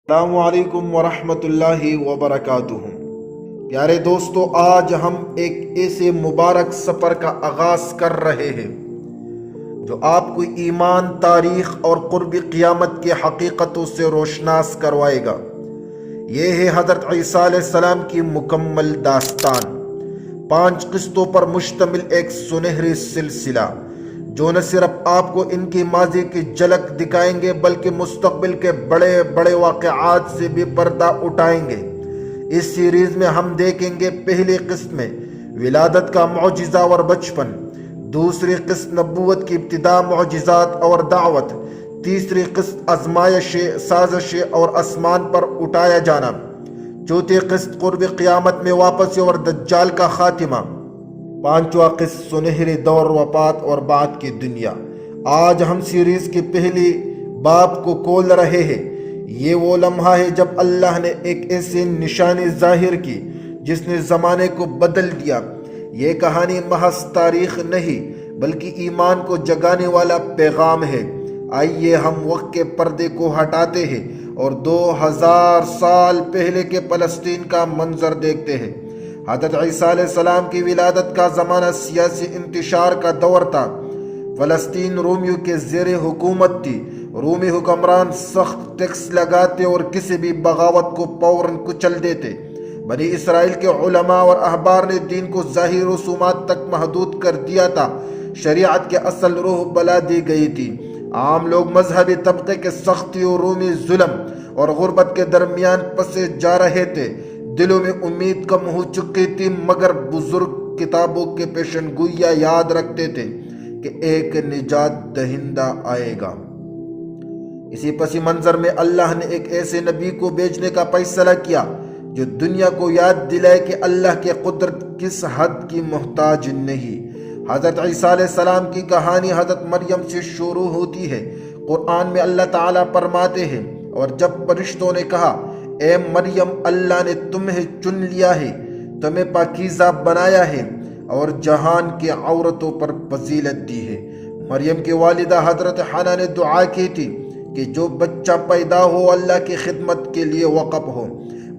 السلام علیکم ورحمۃ اللہ وبرکاتہ۔ پیارے دوستو، آج ہم ایک ایسے مبارک سفر کا آغاز کر رہے ہیں جو آپ کو ایمان، تاریخ اور قرب قیامت کی حقیقتوں سے روشناس کروائے گا۔ یہ ہے حضرت عیسیٰ علیہ السلام کی مکمل داستان، 5 قسطوں پر مشتمل ایک سنہری سلسلہ جو نہ صرف آپ کو ان کی ماضی کی جھلک دکھائیں گے بلکہ مستقبل کے بڑے بڑے واقعات سے بھی پردہ اٹھائیں گے۔ اس سیریز میں ہم دیکھیں گے پہلی قسط میں ولادت کا معجزہ اور بچپن، دوسری قسط نبوت کی ابتدا، معجزات اور دعوت، تیسری قسط آزمائشیں، سازشیں اور آسمان پر اٹھایا جانا، چوتھی قسط قرب قیامت میں واپسی اور دجال کا خاتمہ، پانچواں قسط سنہری دور، وفات اور بعد کی دنیا۔ آج ہم سیریز کی پہلی باب کو کھول رہے ہیں۔ یہ وہ لمحہ ہے جب اللہ نے ایک ایسی نشانی ظاہر کی جس نے زمانے کو بدل دیا۔ یہ کہانی محض تاریخ نہیں بلکہ ایمان کو جگانے والا پیغام ہے۔ آئیے ہم وقت کے پردے کو ہٹاتے ہیں اور 2000 سال پہلے کے فلسطین کا منظر دیکھتے ہیں۔ حضرت عیسیٰ علیہ السلام کی ولادت کا زمانہ سیاسی انتشار کا دور تھا۔ فلسطین رومیوں کے زیر حکومت تھی۔ رومی حکمران سخت ٹیکس لگاتے اور کسی بھی بغاوت کو فوراً کچل دیتے۔ بنی اسرائیل کے علماء اور احبار نے دین کو ظاہری رسومات تک محدود کر دیا تھا۔ شریعت کے اصل روح بلا دی گئی تھی۔ عام لوگ مذہبی طبقے کے سختی اور رومی ظلم اور غربت کے درمیان پسے جا رہے تھے۔ دلوں میں امید کم ہو چکی تھی، مگر بزرگ کتابوں کے پیشن گویا یاد رکھتے تھے کہ ایک نجات دہندہ آئے گا۔ اسی پس منظر میں اللہ نے ایک ایسے نبی کو بھیجنے کا فیصلہ کیا جو دنیا کو یاد دلائے کہ اللہ کی قدرت کس حد کی محتاج نہیں۔ حضرت عیسیٰ علیہ السلام کی کہانی حضرت مریم سے شروع ہوتی ہے۔ قرآن میں اللہ تعالیٰ فرماتے ہیں، اور جب فرشتوں نے کہا، اے مریم، اللہ نے تمہیں چن لیا ہے، تمہیں پاکیزہ بنایا ہے اور جہان کی عورتوں پر فضیلت دی ہے۔ مریم کی والدہ حضرت حنا نے دعا کی تھی کہ جو بچہ پیدا ہو اللہ کی خدمت کے لیے وقف ہو۔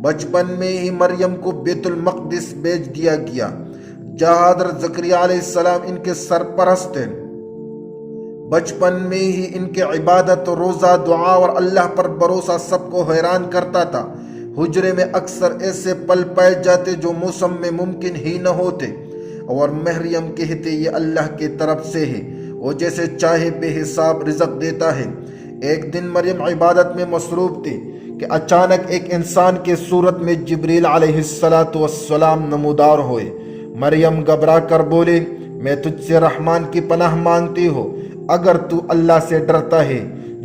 بچپن میں ہی مریم کو بیت المقدس بھیج دیا گیا، جہاں حضرت زکریا علیہ السلام ان کے سرپرست ہیں۔ بچپن میں ہی ان کے عبادت، روزہ، دعا اور اللہ پر بھروسہ سب کو حیران کرتا تھا۔ حجرے میں اکثر ایسے پل پائے جاتے جو موسم میں ممکن ہی نہ ہوتے، اور مریم کہتے یہ اللہ کی طرف سے ہے، وہ جیسے چاہے بے حساب رزق دیتا ہے۔ ایک دن مریم عبادت میں مصروف تھی کہ اچانک ایک انسان کی صورت میں جبریل علیہ السلام نمودار ہوئے۔ مریم گھبرا کر بولے، میں تجھ سے رحمان کی پناہ مانگتی ہوں اگر تو اللہ سے ڈرتا ہے۔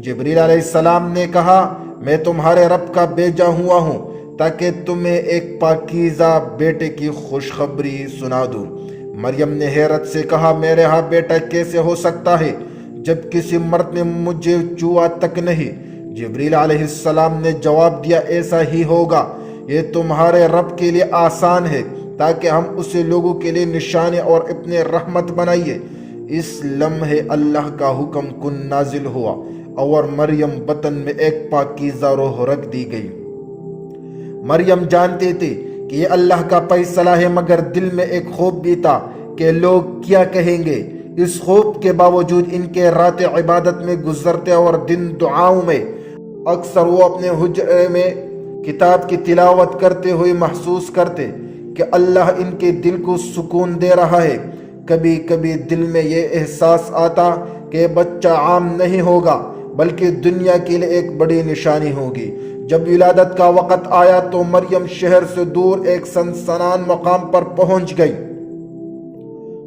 جبریل علیہ السلام نے کہا، میں تمہارے رب کا بھیجا ہوا ہوں تاکہ تمہیں ایک پاکیزہ بیٹے کی خوشخبری سنا دوں۔ مریم نے حیرت سے کہا، میرے ہاں بیٹا کیسے ہو سکتا ہے جب کسی مرد نے مجھے چھوا تک نہیں؟ جبریل علیہ السلام نے جواب دیا، ایسا ہی ہوگا، یہ تمہارے رب کے لیے آسان ہے تاکہ ہم اسے لوگوں کے لیے نشانی اور اپنے رحمت بنائیے۔ اس لمحے اللہ کا حکم کن نازل ہوا اور مریم بطن میں ایک پاکیزہ روح رکھ دی گئی۔ مریم جانتے تھے کہ یہ اللہ کا فیصلہ ہے، مگر دل میں ایک خوف بھی تھا کہ لوگ کیا کہیں گے۔ اس خوف کے باوجود ان کے رات عبادت میں گزرتے اور دن دعاؤں میں اکثر وہ اپنے حجرے میں کتاب کی تلاوت کرتے ہوئے محسوس کرتے کہ اللہ ان کے دل کو سکون دے رہا ہے۔ کبھی کبھی دل میں یہ احساس آتا کہ بچہ عام نہیں ہوگا بلکہ دنیا کے لیے ایک بڑی نشانی ہوگی۔ جب ولادت کا وقت آیا تو مریم شہر سے دور ایک سنسنان مقام پر پہنچ گئی۔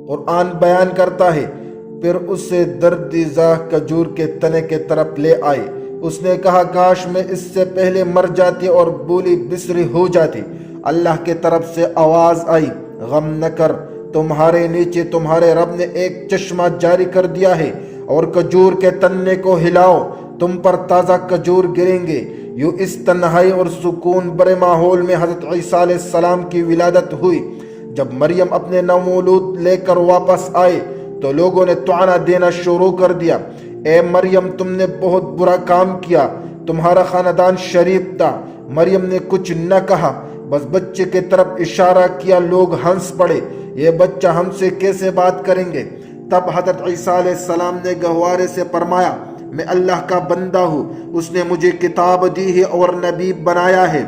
قرآن بیان کرتا ہے، پھر اسے دردزا کھجور کے تنے کے طرف لے آئے۔ اس نے کہا، کاش میں اس سے پہلے مر جاتی اور بولی بسری ہو جاتی۔ اللہ کی طرف سے آواز آئی، غم نہ کر، تمہارے نیچے تمہارے رب نے ایک چشمہ جاری کر دیا ہے، اور کھجور کے تنے کو ہلاؤ، تم پر تازہ کھجور گریں گے۔ یوں اس تنہائی اور سکون برے ماحول میں حضرت عیسیٰ علیہ السلام کی ولادت ہوئی۔ جب مریم اپنے نومولود لے کر واپس آئے تو لوگوں نے طعنہ دینا شروع کر دیا، اے مریم، تم نے بہت برا کام کیا، تمہارا خاندان شریف تھا۔ مریم نے کچھ نہ کہا، بس بچے کی طرف اشارہ کیا۔ لوگ ہنس پڑے، یہ بچہ ہم سے کیسے بات کریں گے؟ تب حضرت عیسیٰ علیہ السلام نے گہوارے سے فرمایا، میں اللہ کا بندہ ہوں، اس نے مجھے کتاب دی ہے اور نبی بنایا ہے،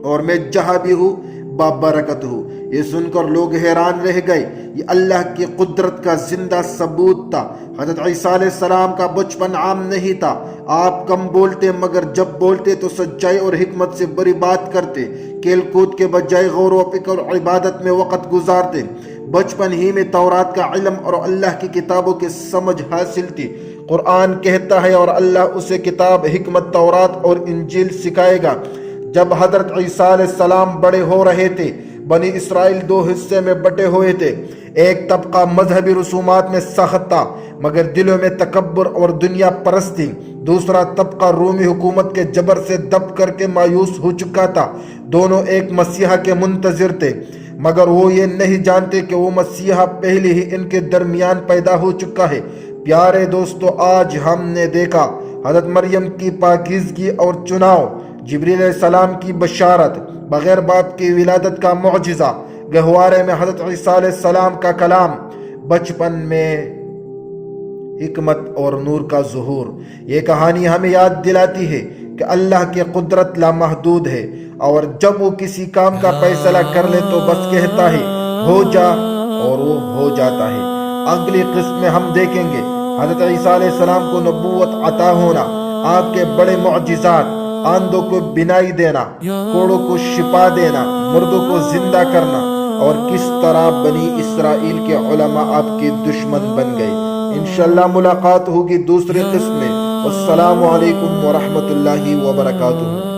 اور میں جہاں بھی ہوں بابرکت ہوں۔ یہ سن کر لوگ حیران رہ گئے، یہ اللہ کی قدرت کا زندہ ثبوت تھا۔ حضرت عیسیٰ علیہ السلام کا بچپن عام نہیں تھا، آپ کم بولتے مگر جب بولتے تو سچائی اور حکمت سے بڑی بات کرتے، کھیل کود کے بجائے غور و فکر اور عبادت میں وقت گزارتے۔ بچپن ہی میں تورات کا علم اور اللہ کی کتابوں کی سمجھ حاصل تھی۔ قرآن کہتا ہے اور اللہ اسے کتاب، حکمت، تورات اور انجیل سکھائے گا۔ جب حضرت عیسیٰ علیہ السلام بڑے ہو رہے تھے، بنی اسرائیل دو حصے میں بٹے ہوئے تھے۔ ایک طبقہ مذہبی رسومات میں سخت تھا مگر دلوں میں تکبر اور دنیا پرست تھی۔ دوسرا طبقہ رومی حکومت کے جبر سے دب کر کے مایوس ہو چکا تھا۔ دونوں ایک مسیحا کے منتظر تھے مگر وہ یہ نہیں جانتے کہ وہ مسیحا پہلے ہی ان کے درمیان پیدا ہو چکا ہے۔ پیارے دوستو، آج ہم نے دیکھا حضرت مریم کی پاکیزگی اور چناؤ، جبریل علیہ السلام کی بشارت، بغیر باپ کی ولادت کا معجزہ، گہوارے میں حضرت عیسیٰ علیہ السلام کا کلام، بچپن میں حکمت اور نور کا ظہور۔ یہ کہانی ہمیں یاد دلاتی ہے کہ اللہ کی قدرت لامحدود ہے، اور جب وہ کسی کام کا فیصلہ کر لے تو بس کہتا ہے ہو جا، اور وہ ہو جاتا ہے۔ اگلی قسط میں ہم دیکھیں گے حضرت عیسیٰ علیہ السلام کو نبوت عطا ہونا، آپ کے بڑے معجزات، آندھوں کو بینائی دینا، کوڑوں کو شفا دینا، مردوں کو زندہ کرنا، اور کس طرح بنی اسرائیل کے علماء آپ کے دشمن بن گئے۔ انشاءاللہ ملاقات ہوگی دوسرے قسم میں۔ السلام علیکم ورحمۃ اللہ وبرکاتہ۔